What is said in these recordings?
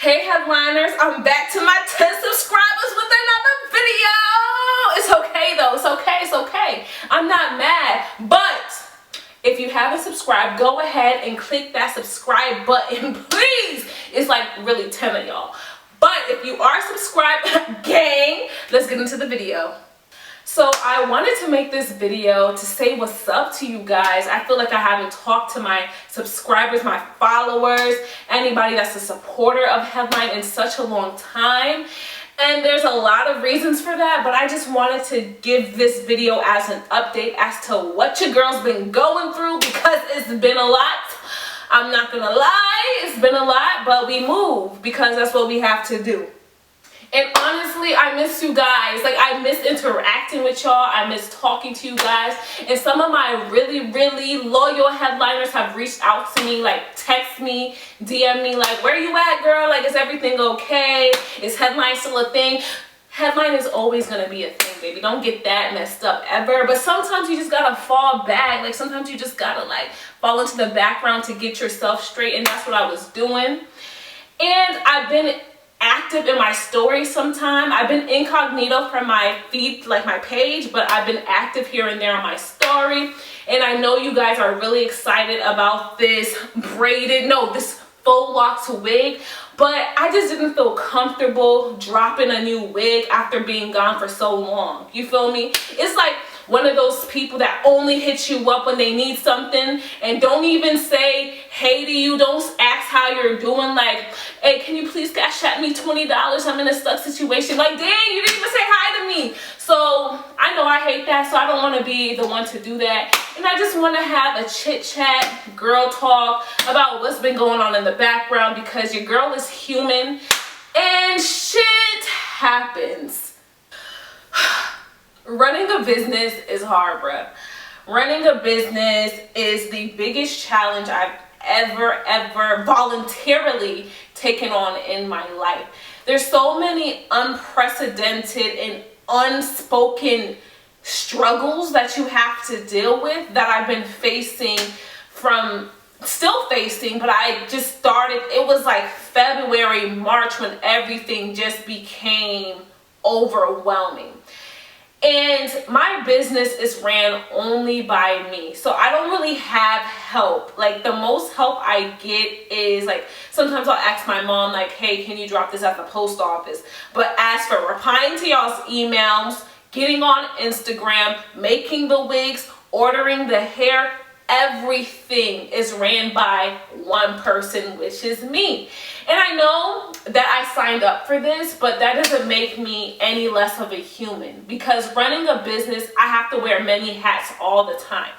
Hey headliners, I'm back to my 10 subscribers with another video. It's okay though, it's okay. I'm not mad, but if you haven't subscribed, go ahead and click that subscribe button, please. It's like really 10 of y'all. But if you are subscribed, gang, let's get into the video. So I wanted to make this video to say what's up to you guys. I feel like I haven't talked to my subscribers, my followers, anybody that's a supporter of Headline in such a long time. And there's a lot of reasons for that, but I just wanted to give this video as an update as to what your girl's been going through, because it's been a lot. I'm not gonna lie, it's been a lot, but we move because that's what we have to do. And honestly, I miss you guys. Like, I miss interacting with y'all. I miss talking to you guys. And some of my really, really loyal headliners have reached out to me, like text me, DM me, like, where you at, girl? Like, is everything okay? Is Headline still a thing? Headline is always gonna be a thing, baby. Don't get that messed up ever. But sometimes you just gotta fall back. Like, sometimes you just gotta like fall into the background to get yourself straight. And that's what I was doing. And I've been active in my story sometime. I've been incognito from my feed, like my page, but I've been active here and there on my story. And I know you guys are really excited about this this full locks wig, but I just didn't feel comfortable dropping a new wig after being gone for so long. You feel me? It's like one of those people that only hit you up when they need something and don't even say hey to you, don't ask how you're doing, like, hey, can you please cash at me $20? I'm in a stuck situation. Like, dang, you didn't even say hi to me. So I know I hate that, so I don't want to be the one to do that. And I just want to have a chit chat, girl talk about what's been going on in the background, because your girl is human and shit happens. Running a business is hard, bruh. Running a business is the biggest challenge I've ever voluntarily taken on in my life. There's so many unprecedented and unspoken struggles that you have to deal with that I've been still facing, but I just started, it was like February, March when everything just became overwhelming. And my business is ran only by me. So I don't really have help. Like, the most help I get is like, sometimes I'll ask my mom, like, hey, can you drop this at the post office? But as for replying to y'all's emails, getting on Instagram, making the wigs, ordering the hair, everything is ran by one person, which is me. And I know that I signed up for this, but that doesn't make me any less of a human, because running a business, I have to wear many hats all the time.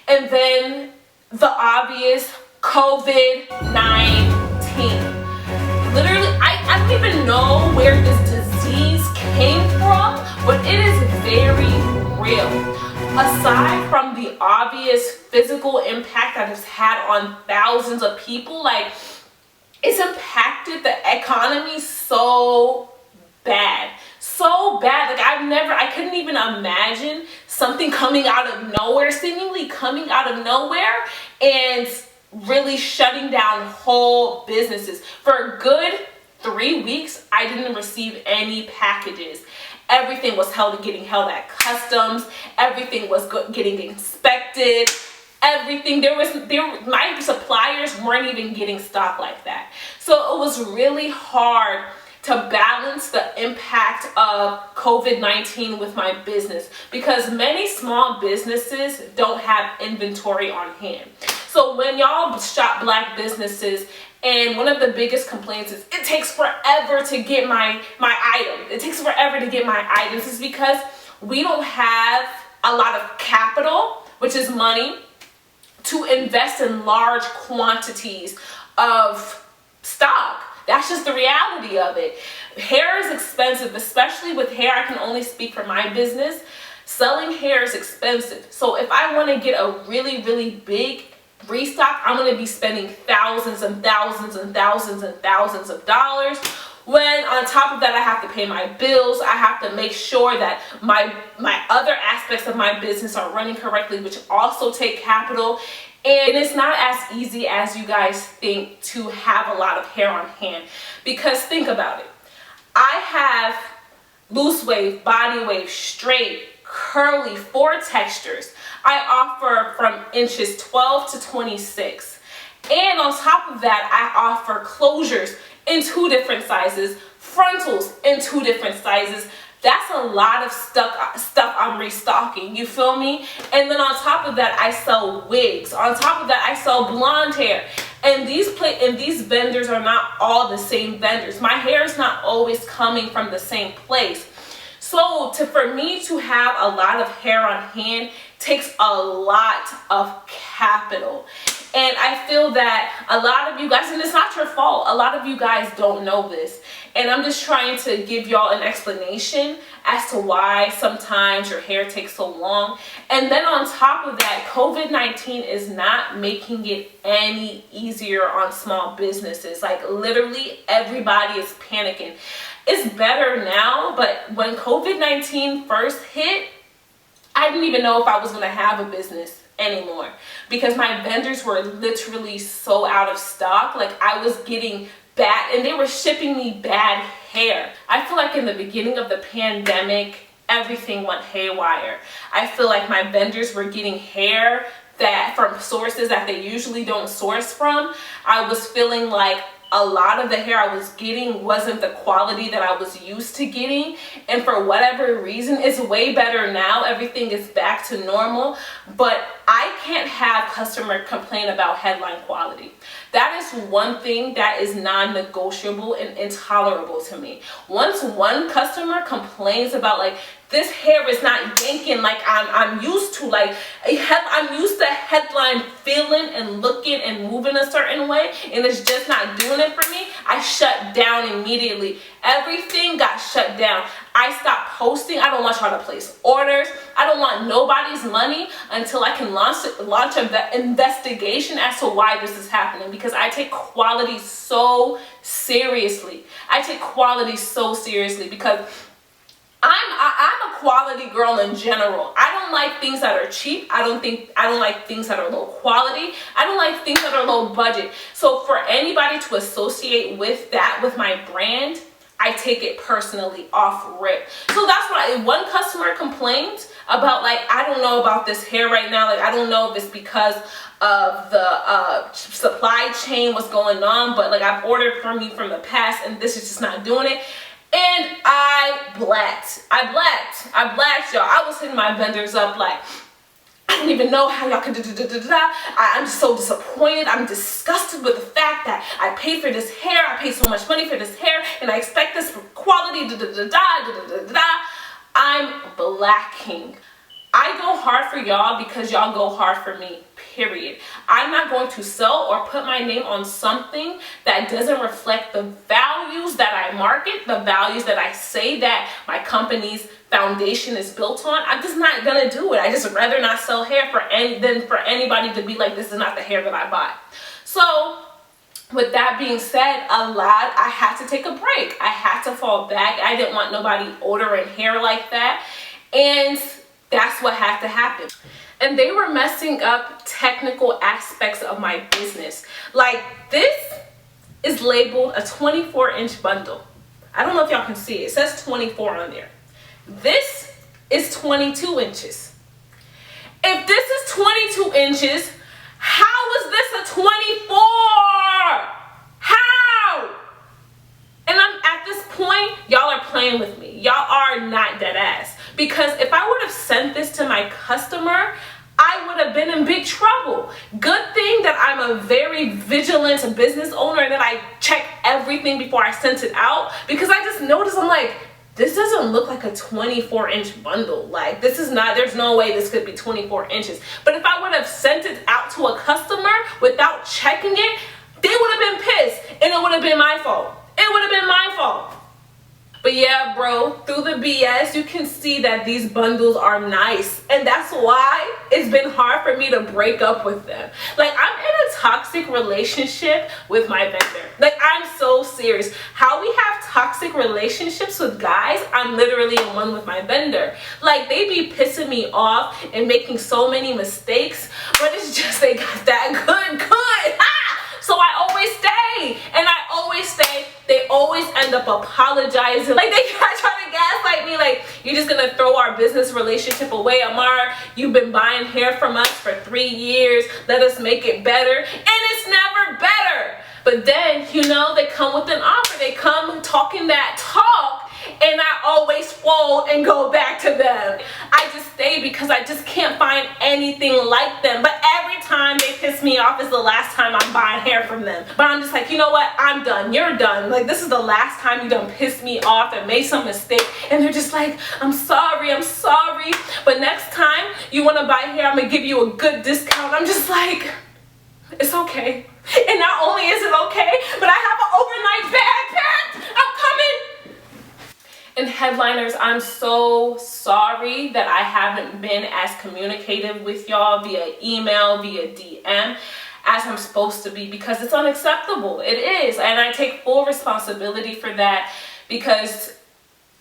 And then the obvious, COVID-19. Literally, I don't even know where this disease came from, but it is very real. Aside from the obvious physical impact that it's had on thousands of people, like, it's impacted the economy so bad. So bad. Like, I couldn't even imagine something coming out of nowhere, seemingly coming out of nowhere, and really shutting down whole businesses. For a good 3 weeks, I didn't receive any packages. Everything was getting held at customs. Everything was getting inspected. Everything, my suppliers weren't even getting stock like that. So it was really hard to balance the impact of COVID-19 with my business, because many small businesses don't have inventory on hand. So when y'all shop Black businesses, and one of the biggest complaints is it takes forever to get my item. It takes forever to get my items. It's because we don't have a lot of capital, which is money, to invest in large quantities of stock. That's just the reality of it. Hair is expensive, especially with hair. I can only speak for my business. Selling hair is expensive. So if I want to get a really, really big restock, I'm going to be spending thousands and thousands and thousands and thousands of dollars. When on top of that, I have to pay my bills. I have to make sure that my other aspects of my business are running correctly, which also take capital. And it's not as easy as you guys think to have a lot of hair on hand, because think about it. I have loose wave, body wave, straight, curly, 4 textures. I offer from inches 12 to 26. And on top of that, I offer closures in 2 different sizes, frontals in 2 different sizes. That's a lot of stuff I'm restocking, you feel me? And then on top of that, I sell wigs. On top of that, I sell blonde hair. And these vendors are not all the same vendors. My hair is not always coming from the same place. So for me to have a lot of hair on hand takes a lot of capital. And I feel that a lot of you guys, and it's not your fault, a lot of you guys don't know this. And I'm just trying to give y'all an explanation as to why sometimes your hair takes so long. And then on top of that, COVID-19 is not making it any easier on small businesses. Like literally everybody is panicking. It's better now, but when COVID-19 first hit, I didn't even know if I was going to have a business anymore, because my vendors were literally so out of stock. Like I was getting bad, and they were shipping me bad hair. I feel like in the beginning of the pandemic, everything went haywire. I feel like my vendors were getting hair that from sources that they usually don't source from. I was feeling like a lot of the hair I was getting wasn't the quality that I was used to getting, and for whatever reason, it's way better now. Everything is back to normal, but I can't have customer complain about headline quality. That is one thing that is non-negotiable and intolerable to me. Once one customer complains about like, this hair is not yanking like I'm used to, like I'm used to headline feeling and looking and moving a certain way, and it's just not doing it for me, I shut down immediately. Everything got shut down. I stopped posting. I don't want y'all to place orders. I don't want nobody's money until I can launch an investigation as to why this is happening, because I take quality so seriously. I take quality so seriously because I'm a quality girl in general. I don't like things that are cheap. I don't like things that are low quality. I don't like things that are low budget. So for anybody to associate with that, with my brand, I take it personally off rip. So that's why one customer complained about, like, I don't know about this hair right now. Like, I don't know if it's because of the supply chain, what's going on, but like I've ordered from you from the past and this is just not doing it. And I blacked, y'all. I was hitting my vendors up like, I don't even know how y'all can I'm just so disappointed. I'm disgusted with the fact that I paid for this hair. I paid so much money for this hair, and I expect this quality. I'm blacking. I go hard for y'all because y'all go hard for me, period. I'm not going to sell or put my name on something that doesn't reflect the values that I market, the values that I say that my company's foundation is built on. I'm just not gonna do it. I just rather not sell hair than for anybody to be like, this is not the hair that I buy. So with that being said, I had to take a break. I had to fall back. I didn't want nobody ordering hair like that. And that's what had to happen. And they were messing up technical aspects of my business. Like, this is labeled a 24-inch bundle. I don't know if y'all can see it. It says 24 on there. This is 22 inches. If this is 22 inches, how is this a 24? How? And I'm at this point, y'all are playing with me. Y'all are not dead ass. Because if I would have sent this to my customer, I would have been in big trouble. Good thing that I'm a very vigilant business owner and that I check everything before I sent it out, because I just noticed, I'm like, this doesn't look like a 24-inch bundle. Like, this is not, there's no way this could be 24 inches. But if I would have sent it out to a customer without checking it, they would have been pissed and it would have been my fault. It would have been my fault. But yeah, bro, through the BS, you can see that these bundles are nice. And that's why it's been hard for me to break up with them. Like, I'm in a toxic relationship with my vendor. Like, I'm so serious. How we have toxic relationships with guys, I'm literally in one with my vendor. Like, they be pissing me off and making so many mistakes, but it's just they got that good. So I always stay, and I always stay. They always end up apologizing. Like, they try to gaslight me, like, you're just gonna throw our business relationship away. Amara, you've been buying hair from us for 3 years. Let us make it better. And it's never better. But then, you know, they come with an offer. They come talking that talk, and I always fold and go back to them. I just stay because I just can't find anything like them. But every time they piss me off is the last time I'm buying hair from them. But I'm just like, you know what? I'm done. You're done. Like, this is the last time you done pissed me off and made some mistake. And they're just like, I'm sorry. But next time you want to buy hair, I'm going to give you a good discount. I'm just like, it's okay. And not only is it okay, but I have an overnight bag packed. I'm coming. And headliners, I'm so sorry that I haven't been as communicative with y'all via email, via DM as I'm supposed to be, because it's unacceptable. It is. And I take full responsibility for that, because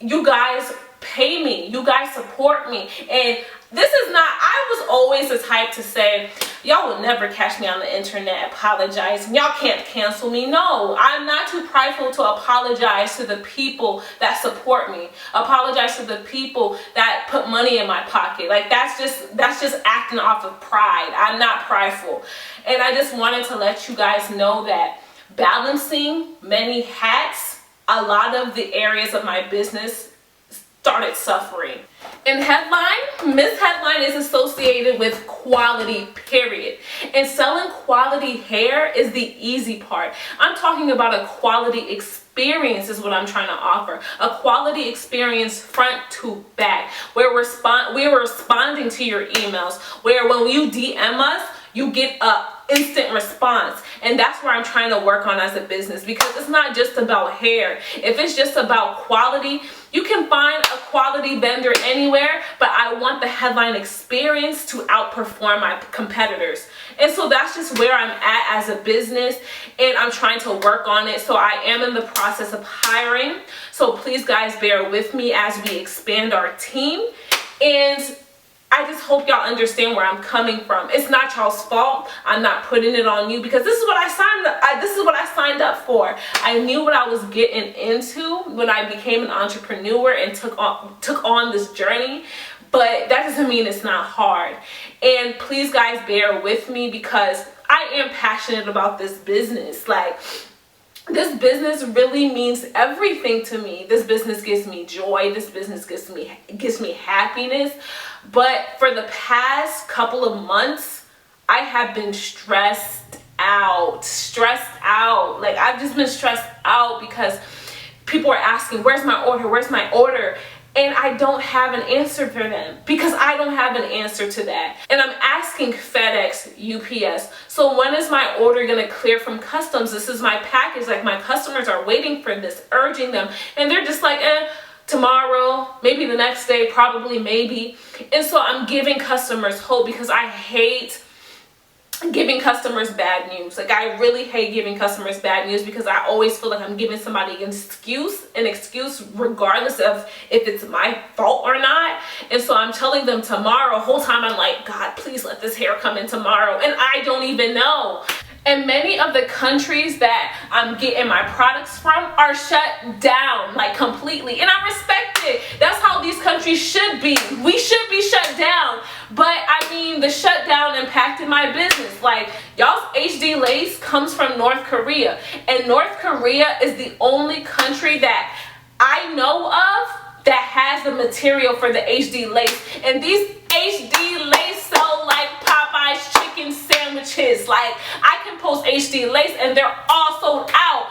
you guys pay me, you guys support me. And this is not, I was always the type to say, y'all will never catch me on the internet apologizing. Y'all can't cancel me. No, I'm not too prideful to apologize to the people that support me. Apologize to the people that put money in my pocket. Like, that's just acting off of pride. I'm not prideful. And I just wanted to let you guys know that balancing many hats, a lot of the areas of my business started suffering. And headline, Miss Headline is associated with quality, period. And selling quality hair is the easy part. I'm talking about a quality experience is what I'm trying to offer. A quality experience front to back, where we're responding to your emails, where when you DM us, you get a instant response. And that's where I'm trying to work on as a business, because it's not just about hair. If it's just about quality, you can find a quality vendor anywhere, but I want the headline experience to outperform my competitors. And so that's just where I'm at as a business, and I'm trying to work on it. So I am in the process of hiring. So please, guys, bear with me as we expand our team. And I just hope y'all understand where I'm coming from. It's not y'all's fault. I'm not putting it on you, because this is what I signed up. This is what I signed up for. I knew what I was getting into when I became an entrepreneur and took on this journey. But that doesn't mean it's not hard. And please, guys, bear with me, because I am passionate about this business. Like, this business really means everything to me. This business gives me joy. This business gives me happiness. But for the past couple of months, I have been stressed out. Like, I've just been stressed out because people are asking, where's my order? And I don't have an answer for them, because I don't have an answer to that. And I'm asking FedEx, UPS, so when is my order gonna clear from customs? This is my package. Like, my customers are waiting for this, urging them. And they're just like, tomorrow, maybe the next day, probably, maybe. And so I'm giving customers hope, because I hate giving customers bad news. Like, I really hate giving customers bad news, because I always feel like I'm giving somebody an excuse regardless of if it's my fault or not. And so I'm telling them tomorrow. Whole time I'm like, God, please let this hair come in tomorrow. And I don't even know. And many of the countries that I'm getting my products from are shut down, like, completely. And I respect it. That's how these countries should be. We should be shut down. But I mean, the shutdown impacted my business. Like, y'all's HD lace comes from North Korea. And North Korea is the only country that I know of that has the material for the HD lace. And these HD lace sell like Popeye's chicken sandwiches. Like, I can post HD lace and they're all sold out.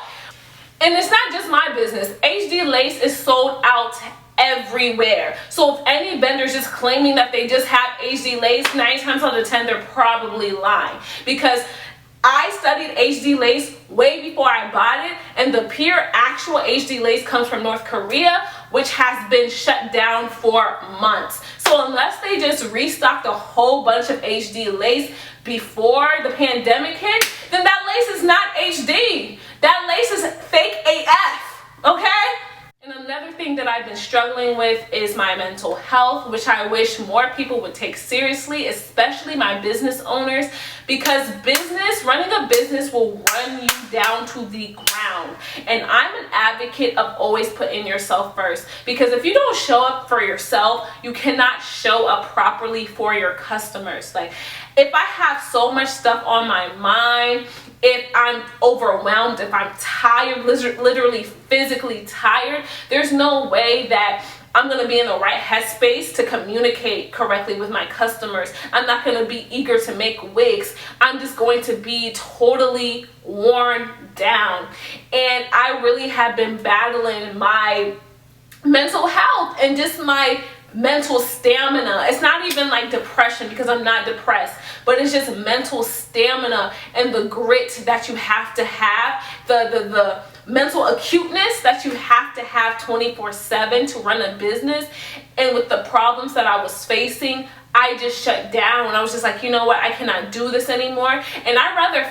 And it's not just my business. HD lace is sold out everywhere. So if any vendor's just claiming that they just have HD lace, 9 times out of 10 they're probably lying, because I studied HD lace way before I bought it, and the pure actual HD lace comes from North Korea, which has been shut down for months. So unless they just restocked a whole bunch of HD lace before the pandemic hit, then that lace is not HD. That lace is fake AF, okay? I've been struggling with is my mental health, which I wish more people would take seriously, especially my business owners, because running a business will run you down to the ground. And I'm an advocate of always putting yourself first, because if you don't show up for yourself, you cannot show up properly for your customers. Like, if I have so much stuff on my mind, if I'm overwhelmed, if I'm tired, literally physically tired, there's no way that I'm going to be in the right headspace to communicate correctly with my customers. I'm not going to be eager to make wigs. I'm just going to be totally worn down. And I really have been battling my mental health and just my mental stamina. It's not even like depression, because I'm not depressed, but it's just mental stamina and the grit that you have to have, the mental acuteness that you have to have 24/7 to run a business. And with the problems that I was facing, I just shut down, and I was just like, you know what, I cannot do this anymore, and I'd rather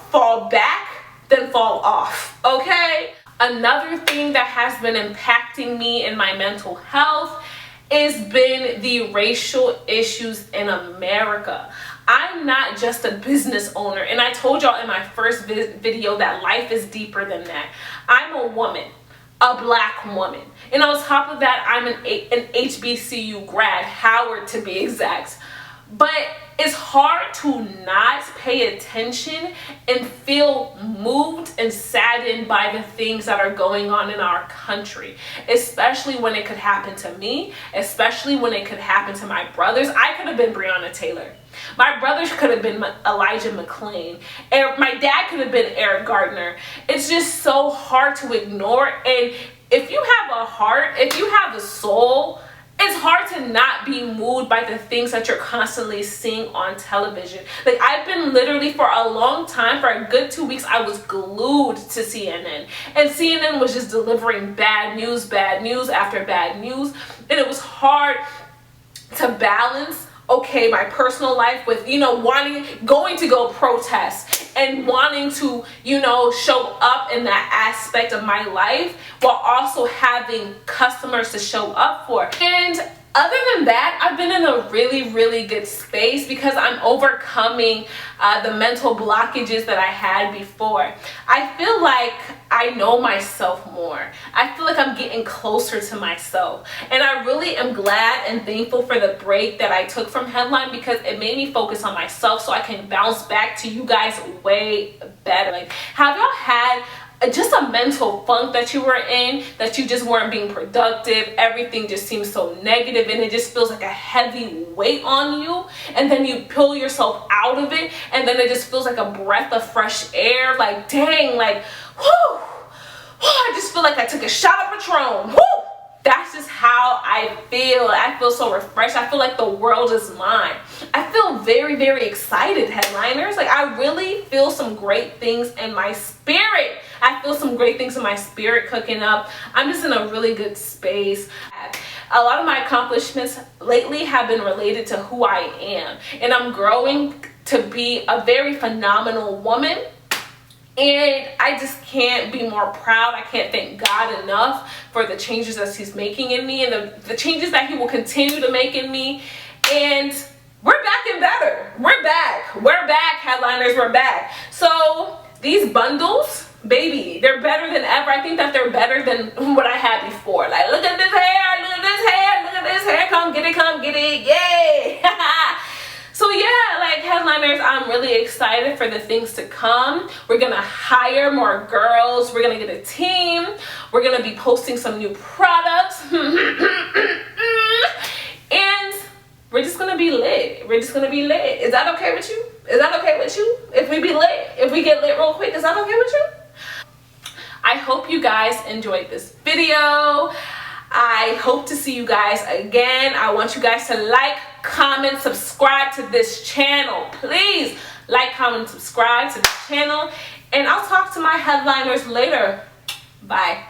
fall back than fall off. Okay, another thing that has been impacting me in my mental health has been the racial issues in America. I'm not just a business owner, and I told y'all in my first video that life is deeper than that. I'm a woman, a black woman, and on top of that, I'm an HBCU grad, Howard to be exact. But it's hard to not pay attention and feel moved and saddened by the things that are going on in our country, especially when it could happen to me, especially when it could happen to my brothers. I could have been Breonna Taylor. My brothers could have been Elijah McClain. And my dad could have been Eric Gardner. It's just so hard to ignore. And if you have a heart, if you have a soul, it's hard to not be moved by the things that you're constantly seeing on television. Like, I've been literally for a long time, for a good 2 weeks, I was glued to CNN. And CNN was just delivering bad news after bad news. And it was hard to balance, okay, my personal life with, going to go protest and wanting to, show up in that aspect of my life, while also having customers to show up for. And other than that, I've been in a really, really good space, because I'm overcoming the mental blockages that I had before. I feel like I know myself more. I feel like I'm getting closer to myself. And I really am glad and thankful for the break that I took from Headline, because it made me focus on myself so I can bounce back to you guys way better. Like, have y'all had just a mental funk that you were in, that you just weren't being productive, everything just seems so negative, and it just feels like a heavy weight on you, and then you pull yourself out of it, and then it just feels like a breath of fresh air? Like, dang, like, whoo, I just feel like I took a shot of Patron. Whoo! That's just how I feel. I feel so refreshed. I feel like the world is mine. I feel very, very excited, Headliners. Like, I really feel some great things in my spirit. I feel some great things in my spirit cooking up. I'm just in a really good space. A lot of my accomplishments lately have been related to who I am. And I'm growing to be a very phenomenal woman. And I just can't be more proud. I can't thank God enough for the changes that He's making in me, and the changes that He will continue to make in me. And we're back and better. We're back, Headliners, we're back. So these bundles, baby, they're better than ever. I think that they're better than what I had before. Like, look at this hair, look at this hair, look at this hair. Come get it, yay. So yeah, like, Headliners, I'm really excited for the things to come. We're gonna hire more girls. We're gonna get a team. We're gonna be posting some new products. And we're just gonna be lit. We're just gonna be lit. Is that okay with you? Is that okay with you? If we be lit, if we get lit real quick, is that okay with you? I hope you guys enjoyed this video. I hope to see you guys again. I want you guys to like, comment, subscribe to this channel. Please like, comment, subscribe to this channel. And I'll talk to my Headliners later. Bye.